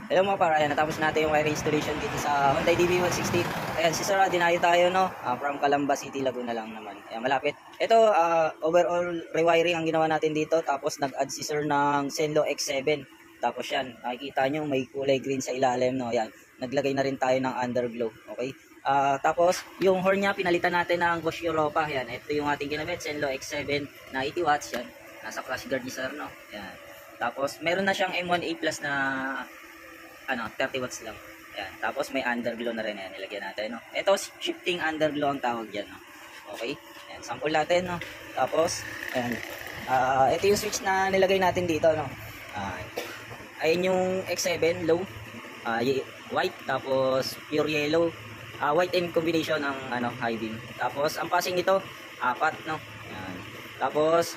Hello mga para, ayan, natapos natin yung wiring installation dito sa Hyundai DB160. Ayan, si Sir, dinayo tayo, no? From Calamba City, Laguna lang naman. Ayan, malapit. Ito, overall rewiring ang ginawa natin dito. Tapos nag-add si Sir ng Zenlo X7. Tapos yan, nakikita nyo may kulay green sa ilalim, no? Ayan, naglagay na rin tayo ng underglow. Okay? Tapos, yung horn niya, pinalitan natin ng Bosch Europa. Ayan, ito yung ating ginamit, Zenlo X7 na 80 watts. Yan, nasa crash guard ni Sir, no? Ayan. Tapos, meron na siyang M1A Plus na 30 watts lang. Ayan. Tapos may underglow na rin yan. Nilagyan natin, no? Ito, shifting underglow ang tawag dyan, no? Okay? Ayan, sample natin, no? Tapos, ayan. Ito yung switch na nilagay natin dito, no? Ayan yung X7 low. White, tapos pure yellow. White in combination ang high beam. Tapos, ang passing nito, 4, no? Ayan. Tapos,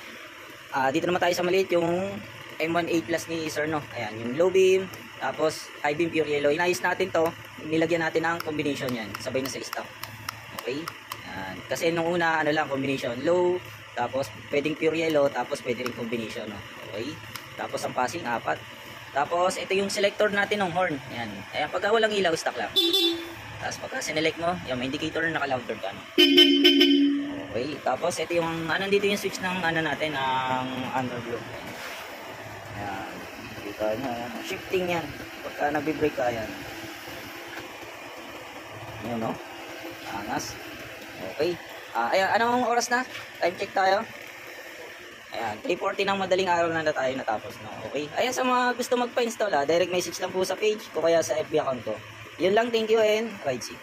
dito naman tayo sa maliit, yung M1A Plus ni Sir, no? Ayan, yung low beam, tapos high beam pure yellow. Inayos natin to, nilagyan natin ang combination yan, sabay na sa stock. Okay? Ayan. Kasi nung una, lang, combination low, tapos pwedeng pure yellow, tapos pwede rin combination, no? Okay? Tapos ang passing, 4. Tapos ito yung selector natin ng horn. Ayan. Ayan, pagka walang ilaw, stock lang. Tapos pagka sinelect mo, yung may indicator na naka-louder ka, no? Okay, tapos ito yung dito yung switch ng natin ng underglow. Ayan. Dito na shifting yan. Pagka nagbi-brake ka yan. Ayan, no? Angas. Okay. Ayan, anong oras na? Time check tayo. Ayan, 3:40 ng madaling araw na tayo natapos, no? Okay. Ayan, sa mga gusto magpa-install, direct message lang po sa page ko kaya sa FB account ko. Yun lang, thank you and ride safe.